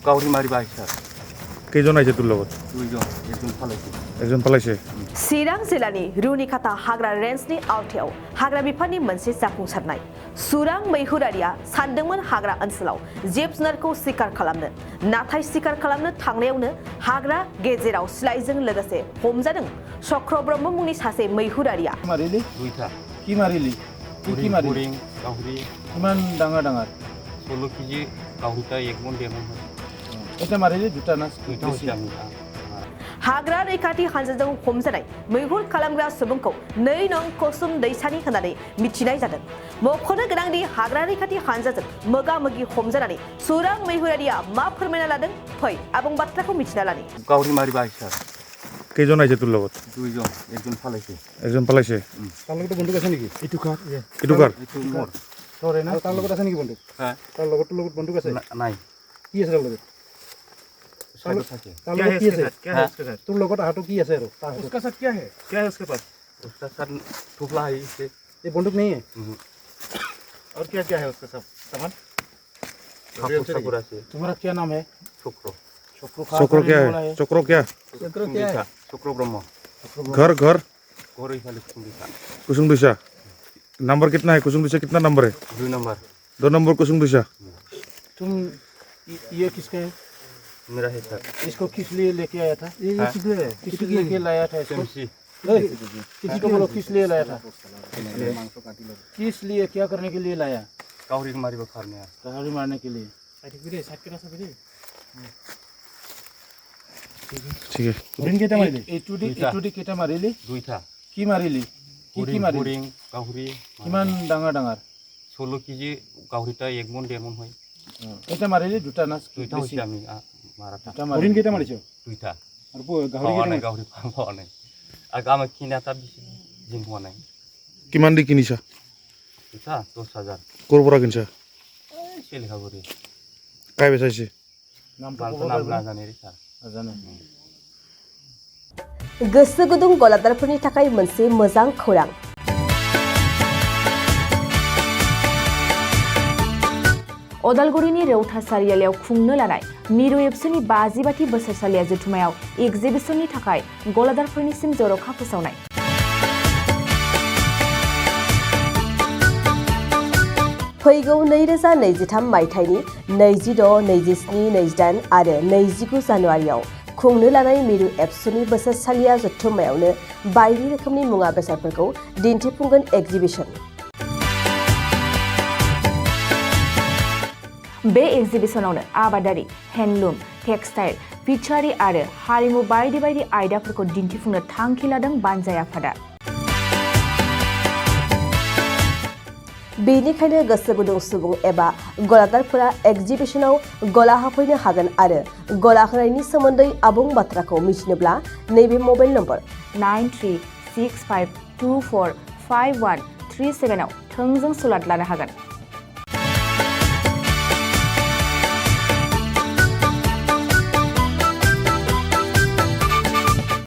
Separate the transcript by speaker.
Speaker 1: गावरि मारिबाय सार
Speaker 2: केजन आइছে তোর লগত
Speaker 1: दुइजन
Speaker 2: একজন পালাইছে
Speaker 3: चिरां जिल्लानि रुनिखाता हाग्रा रेन्जनि आवथायाव हाग्रा बिफाननि मोनसे जाफुंसारनाय सुरां मैहुरारिया सानदोंमोन हाग्रा ओनसोलाव जिब जुनारखौ शिकार खालामनो नाथाय शिकार खालामनो थांनायावनो हाग्रा गेजेराव सिलाइजों लोगोसे हमजादों चक्र ब्रह्म मुंनि सासे मैहुरारिया
Speaker 4: मारिली
Speaker 1: दुइटा
Speaker 4: কি মারিলি কি মারিলি
Speaker 1: बुरिं गावरि
Speaker 4: কিমান ডাঙৰ ডাঙৰ
Speaker 1: 16 केजि गावरिटा 1 मन 1.5 मन
Speaker 4: এটা মারিলি দুটা না
Speaker 1: दुइटा होसै आंनि
Speaker 3: हाग्रा रैखाथि हानजाजों हमजानाय मैहुर खालामग्रा सुबुंखौ 2 नं कसुम दैसानि होननानै मिथिनाय जादों मख'नो गोनांदि हाग्रा रैखाथि हानजाजों मोगा मोगि हमजानानै सुरां मैहुरारिया मा फोरमायना लादों फै आबुं बाथ्राखौ मिथिना लानि
Speaker 1: गावरि मारिबाय सार
Speaker 2: কেজন আইছে তোর লগত
Speaker 1: दुइजन
Speaker 2: একজন পালাইছে
Speaker 4: তাৰ লগত বন্দুক আছে নেকি
Speaker 2: এটু কার
Speaker 1: এইটো মোৰ
Speaker 4: তোৰে না তাৰ লগত আছে নেকি বন্দুক
Speaker 1: হ্যাঁ
Speaker 4: তাৰ লগত বন্দুক আছে
Speaker 1: নাই
Speaker 4: কি আছে তাৰ লগত
Speaker 1: साइड থাকে
Speaker 4: তাৰ লগত কি আছে
Speaker 1: क्या है उसके साथ
Speaker 4: তোৰ লগত আহাটো কি আছে আৰু उसका साथ क्या है उसके पास
Speaker 1: उसका साथ ठुकला है इससे
Speaker 4: ये बंदूक नहीं है
Speaker 1: और क्या है उसका सब सामान ठाकुर से
Speaker 4: तुम्हारा क्या नाम है
Speaker 1: शुक्र
Speaker 2: চক্র क्या है চক্র क्या
Speaker 4: चक्र क्या है
Speaker 1: शुक्र ब्रह्म
Speaker 2: घर घर
Speaker 1: और इधर कुंडिका
Speaker 2: कुसुम दिशा नंबर कितना है कुसुम दिशा कितना नंबर है
Speaker 1: 2 नंबर
Speaker 2: 2 नंबर कुसुम दिशा
Speaker 4: तुम ये किसका है
Speaker 1: मेरा है सर
Speaker 4: इसको किस लिए लेके आया था ये किस लिए लेके लाया था इसको
Speaker 1: एमसी
Speaker 4: किसी को बोलो किस लिए लाया था किस लिए क्या करने के लिए लाया
Speaker 1: कावरी मारी बखार में
Speaker 4: कहाड़ी मारने के लिए
Speaker 2: ठीक है
Speaker 4: बुरिंग केटा मारिली एटुडी केटा मारिली
Speaker 1: दुइटा
Speaker 4: কি মারিলি কি মারিলি
Speaker 1: बुरिं गावरि
Speaker 4: কিমান ডাঙৰ ডাঙৰ
Speaker 1: 16 केजि गावरिटा 1 मन 1.5 मन হয়
Speaker 4: এটা মারিলি দুটা না
Speaker 1: দুইটা হইছে আমি মারাটা
Speaker 4: বুরিং কেটা মারিছো
Speaker 1: দুইটা
Speaker 4: আর গাহৰি
Speaker 1: গাহৰি গাহৰি পাওয়া নাই আর আমার কিনাটা বেশি দিন হওয়া নাই
Speaker 2: কিমান দি কিনিছা
Speaker 1: দুইটা 10000
Speaker 2: কোৰ পৰা কিনছা
Speaker 1: সে লেখা করি
Speaker 2: কাই বেচাইছে
Speaker 4: নামটা
Speaker 1: নাম না জানি রে স্যার
Speaker 4: জানে
Speaker 3: गोसो गुदुं गलादारफोरनि थाखाय मोनसे मोजां खौरां अदालगुरिनि रौता सारियालियाव खुंनो लानाय मिरु एबसुनि 50 बोसोरसालिया जथुमायाव एक्जिबिशननि थाखाय गलादारफोरनिसिम जर'खा फोसावनाय फैगौ 2023 मायथाइनि 26, 27, 28 आरो 29 जानुवारियाव खुंनो लानाय मिरु एबसुनि बोसोरसालिया जथुमायावनो बायदि रोखोमनि मुवा बेसादफोरखौ दिन्थिफुंगोन एक्जिबिशन बे एक्जिबिशनावनो आबादारि हेन्डलुम टेक्सटाइल फिचारि आरो हारिमु बायदि बायदि आयदाफोरखौ दिन्थिफुंनो थांखि लादों बानजाय आफादा बेनिखायनो गोसो गुदुं सुबुं एबा गलादारफोरा एक्जिबिशनाव गला हाफैनो हागोन आरो गला होनायनि सोमोन्दै आबुं बाथ्राखौ मिथिनोब्ला नैबे मबाइल नम्बर 9365245137 आव थोंजों सुलाद लानो हागोन।